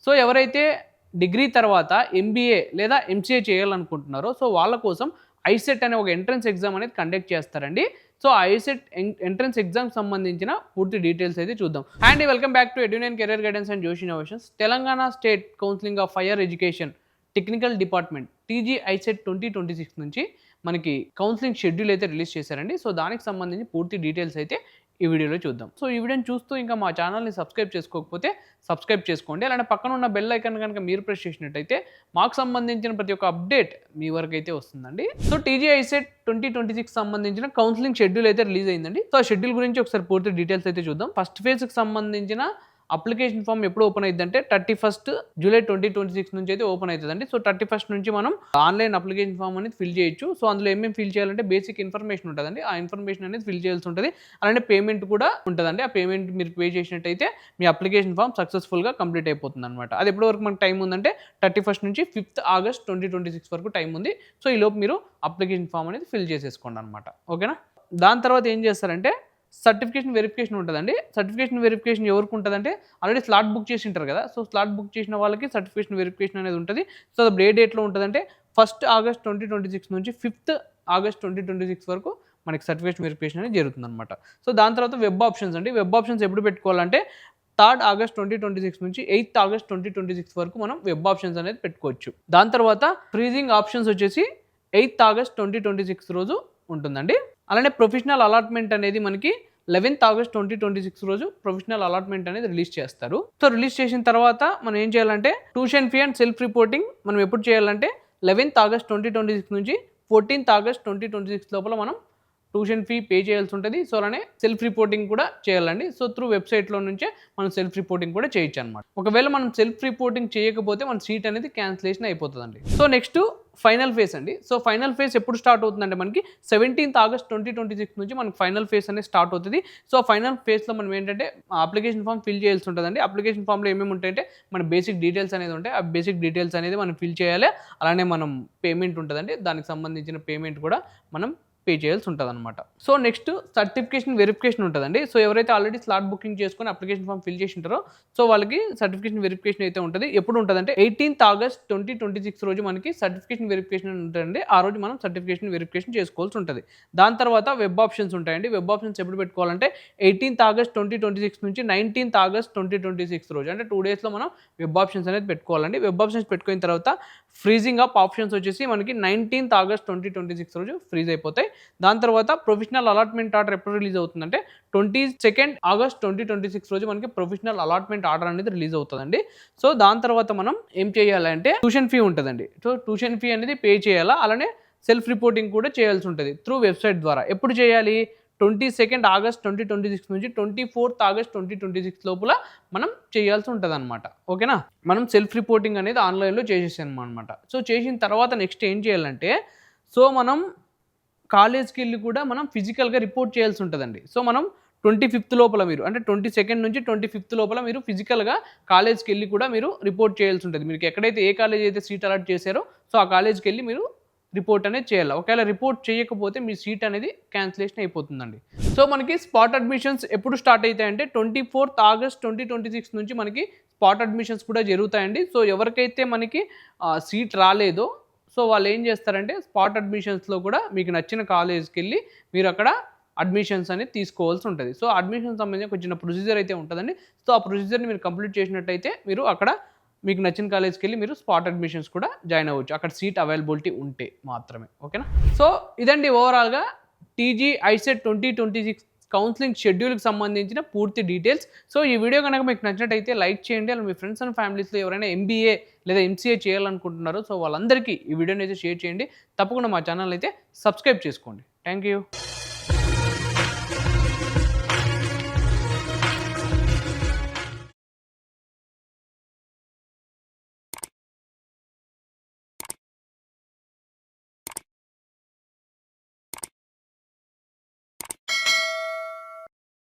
So ఎవరైతే degree తర్వాత MBA లేదా ఎంసీఏ చేయాలనుకుంటున్నారో సో వాళ్ళ కోసం ఐసెట్ అనే ఒక ఎంట్రన్స్ ఎగ్జామ్ అనేది కండక్ట్ చేస్తారండి. సో ఆ ఐసెట్ ఎంట్రన్స్ ఎగ్జామ్ సంబంధించిన పూర్తి డీటెయిల్స్ అయితే చూద్దాం. And welcome back to Edunine career guidance and Josh Innovations. Telangana state counselling of higher education technical department TG ICET 2026 నుంచి మనకి కౌన్సిలింగ్ షెడ్యూల్ అయితే రిలీజ్ చేశారండి. సో దానికి సంబంధించి పూర్తి డీటెయిల్స్ అయితే ఈ వీడియోలో చూద్దాం. సో ఈ వీడియోని చూస్తూ ఇంకా మా ఛానల్ని సబ్స్క్రైబ్ చేసుకోకపోతే సబ్స్క్రైబ్ చేసుకోండి. అలానే పక్కన ఉన్న బెల్ ఐకాన్ కనుక మీరు ప్రెస్ చేసినట్టయితే మాకు సంబంధించిన ప్రతి ఒక్క అప్డేట్ మీ వరకు అయితే వస్తుందండి. సో టీజీ ఐసెట్ 2026 సంబంధించిన కౌన్సిలింగ్ షెడ్యూల్ అయితే రిలీజ్ అయిందండి. సో ఆ షెడ్యూల్ గురించి ఒకసారి పూర్తి డీటెయిల్స్ అయితే చూద్దాం. ఫస్ట్ ఫేజ్కి సంబంధించిన అప్లికేషన్ ఫామ్ ఎప్పుడు ఓపెన్ అవుతుందంటే 31 జూలై 2026 నుంచి అయితే ఓపెన్ అవుతుందండి. సో 31 నుంచి మనం ఆన్లైన్ అప్లికేషన్ ఫామ్ అనేది ఫిల్ చేయొచ్చు. సో అందులో ఏమేమి ఫిల్ చేయాలంటే బేసిక్ ఇన్ఫర్మేషన్ ఉంటుందండి. ఆ ఇన్ఫర్మేషన్ అనేది ఫిల్ చేయాల్సి ఉంటుంది. అలానే పేమెంట్ కూడా ఉంటుందండి. ఆ పేమెంట్ మీరు పే చేసినట్టయితే మీ అప్లికేషన్ ఫామ్ సక్సెస్ఫుల్గా కంప్లీట్ అయిపోతుంది అనమాట. అది ఎప్పటి వరకు మనకు టైం ఉందంటే 31 నుంచి 5th ఆగస్ట్ 2026 వరకు టైం ఉంది. సో ఈ లోపు మీరు అప్లికేషన్ ఫామ్ అనేది ఫిల్ చేసేసుకోండి అనమాట. ఓకేనా. దాని తర్వాత ఏం చేస్తారంటే సర్టిఫికేషన్ వెరిఫికేషన్ ఉంటుందండి. సర్టిఫికేషన్ వెరిఫికేషన్ ఎవరికి ఉంటుందంటే ఆల్రెడీ స్లాట్ బుక్ చేసి ఉంటారు కదా. సో స్లాట్ బుక్ చేసిన వాళ్ళకి సర్టిఫికేషన్ వెరిఫికేషన్ అనేది ఉంటుంది. సో అది ఏ డేట్లో ఉంటుందంటే 1st ఆగస్ట్ 2026 నుంచి 5th ఆగస్ట్ 2026 వరకు మనకి సర్టిఫికేషన్ వెరిఫికేషన్ అనేది జరుగుతుంది అనమాట. సో దాని తర్వాత వెబ్ ఆప్షన్స్ అండి. వెబ్ ఆప్షన్స్ ఎప్పుడు పెట్టుకోవాలంటే 3rd ఆగస్ట్ 2026 నుంచి 8th ఆగస్ట్ 2026 వరకు మనం వెబ్ ఆప్షన్స్ అనేది పెట్టుకోవచ్చు. దాని తర్వాత ఫ్రీజింగ్ ఆప్షన్స్ వచ్చేసి 8th ఆగస్ట్ 2026 రోజు ఉంటుందండి. అలానే ప్రొఫెషనల్ అలాట్మెంట్ అనేది మనకి 11th ఆగస్ట్ 2026 రోజు ప్రొఫెషనల్ అలాట్మెంట్ అనేది రిలీజ్ చేస్తారు. సో రిలీజ్ చేసిన తర్వాత మనం ఏం చేయాలంటే tuition fee and self reporting మనం ఎప్పుడు చేయాలంటే 11th ఆగస్ట్ 2026 నుంచి 14th ఆగస్ట్ 2026 లోపల మనం ట్యూషన్ ఫీ పే చేయాల్సి ఉంటుంది. సో అలానే సెల్ఫ్ రిపోర్టింగ్ కూడా చేయాలండి. సో త్రూ వెబ్సైట్లో నుంచే మనం సెల్ఫ్ రిపోర్టింగ్ కూడా చేయొచ్చు అనమాట. ఒకవేళ మనం సెల్ఫ్ రిపోర్టింగ్ చేయకపోతే మన సీట్ అనేది క్యాన్సిలేషన్ అయిపోతుందండి. సో నెక్స్ట్ ఫైనల్ ఫేజ్ అండి. సో ఫైనల్ ఫేజ్ ఎప్పుడు స్టార్ట్ అవుతుందంటే మనకి 17th ఆగస్ట్ 2026 నుంచి మనకి ఫైనల్ ఫేజ్ అనేది స్టార్ట్ అవుతుంది. సో ఫైనల్ ఫేజ్లో మనం ఏంటంటే అప్లికేషన్ ఫామ్ ఫిల్ చేయాల్సి ఉంటుందండి. అప్లికేషన్ ఫామ్లో ఏమేమి ఉంటాయంటే మన బేసిక్ డీటెయిల్స్ అనేది ఉంటాయి. ఆ బేసిక్ డీటెయిల్స్ అనేది మనం ఫిల్ చేయాలి. అలానే మనం పేమెంట్ ఉంటుందండి. దానికి సంబంధించిన పేమెంట్ కూడా మనం పే చేయాల్సి ఉంటుంది అనమాట. సో నెక్స్ట్ సర్టిఫికేషన్ వెరిఫికేషన్ ఉంటుందండి. సో ఎవరైతే ఆల్రెడీ స్లాట్ బుకింగ్ చేసుకొని అప్లికేషన్ ఫామ్ ఫిల్ చేసి ఉంటారో సో వాళ్ళకి సర్టిఫికేషన్ వెరిఫికేషన్ అయితే ఉంటుంది. ఎప్పుడు ఉంటుందంటే 18th ఆగస్ట్ 2026 రోజు మనకి సర్టిఫికేషన్ వెరిఫికేషన్ ఉంటుందండి. ఆ రోజు మనం సర్టిఫికేషన్ వెరిఫికేషన్ చేసుకోవాల్సి ఉంటుంది. దాని తర్వాత వెబ్ ఆప్షన్స్ ఉంటాయండి. వెబ్ ఆప్షన్స్ ఎప్పుడు పెట్టుకోవాలంటే 18th ఆగస్ట్ 2026 నుంచి 19th ఆగస్ట్ 2026 రోజు అంటే 2 డేస్లో మనం వెబ్ ఆప్షన్స్ అనేది పెట్టుకోవాలండి. వెబ్ ఆప్షన్స్ పెట్టుకున్న తర్వాత ఫ్రీజింగ్ అప్ ఆప్షన్స్ వచ్చేసి మనకి 19th ఆగస్ట్ 2026 రోజు ఫ్రీజ్ అయిపోతాయి. దాని తర్వాత ప్రొఫెషనల్ అలాట్మెంట్ ఆర్డర్ ఎప్పుడు రిలీజ్ అవుతుందంటే 22nd ఆగస్ట్ 2026 రోజు మనకి ప్రొఫెషనల్ అలాట్మెంట్ ఆర్డర్ అనేది రిలీజ్ అవుతుందండి. సో దాని తర్వాత మనం ఏం చేయాలంటే ట్యూషన్ ఫీ ఉంటుందండి. సో ట్యూషన్ ఫీ అనేది పే చేయాలా. అలానే సెల్ఫ్ రిపోర్టింగ్ కూడా చేయాల్సి ఉంటుంది త్రూ వెబ్సైట్ ద్వారా. ఎప్పుడు చేయాలి 22nd ఆగస్ట్ 2026 నుంచి 24th ఆగస్ట్ 2026 లోపల మనం చేయాల్సి ఉంటుంది అనమాట. ఓకేనా. మనం సెల్ఫ్ రిపోర్టింగ్ అనేది ఆన్లైన్లో చేసేసాం అనమాట. సో చేసిన తర్వాత నెక్స్ట్ ఏం చేయాలంటే సో మనం కాలేజ్కి వెళ్ళి కూడా మనం ఫిజికల్గా రిపోర్ట్ చేయాల్సి ఉంటుందండి. సో మనం 25th లోపల మీరు అంటే 22nd నుంచి 25th లోపల మీరు ఫిజికల్గా కాలేజ్కి వెళ్ళి కూడా మీరు రిపోర్ట్ చేయాల్సి ఉంటుంది. మీకు ఎక్కడైతే ఏ కాలేజ్ అయితే సీట్ అలాట్ చేశారో సో ఆ కాలేజ్కి వెళ్ళి మీరు రిపోర్ట్ అనేది చేయాలి. ఒకవేళ రిపోర్ట్ చేయకపోతే మీ సీట్ అనేది క్యాన్సిలేషన్ అయిపోతుందండి. సో మనకి స్పాట్ అడ్మిషన్స్ ఎప్పుడు స్టార్ట్ అవుతాయంటే 24th ఆగస్ట్ 2026 నుంచి మనకి స్పాట్ అడ్మిషన్స్ కూడా జరుగుతాయండి. సో ఎవరికైతే మనకి సీట్ రాలేదో సో వాళ్ళు ఏం చేస్తారంటే స్పాట్ అడ్మిషన్స్లో కూడా మీకు నచ్చిన కాలేజ్కి వెళ్ళి మీరు అక్కడ అడ్మిషన్స్ అనేది తీసుకోవాల్సి ఉంటుంది. సో అడ్మిషన్ సంబంధించిన కొంచెం ప్రొసీజర్ అయితే ఉంటుందండి. సో ఆ ప్రొసీజర్ని మీరు కంప్లీట్ చేసినట్టయితే మీరు అక్కడ మీకు నచ్చిన కాలేజ్కి వెళ్ళి మీరు స్పాట్ అడ్మిషన్స్ కూడా జాయిన్ అవ్వచ్చు. అక్కడ సీట్ అవైలబిలిటీ ఉంటే మాత్రమే. ఓకేనా. సో ఇదండి ఓవరాల్గా టీజీ ఐసెట్ 2026 కౌన్సిలింగ్ షెడ్యూల్కి సంబంధించిన పూర్తి డీటెయిల్స్. సో ఈ వీడియో కనుక మీకు నచ్చినట్టయితే లైక్ చేయండి. అలా మీ ఫ్రెండ్స్ అండ్ ఫ్యామిలీస్లో ఎవరైనా ఎంబీఏ లేదా ఎంసీఏ చేయాలనుకుంటున్నారో సో వాళ్ళందరికీ ఈ వీడియోని అయితే షేర్ చేయండి. తప్పకుండా మా ఛానల్ అయితే సబ్స్క్రైబ్ చేసుకోండి. Thank you.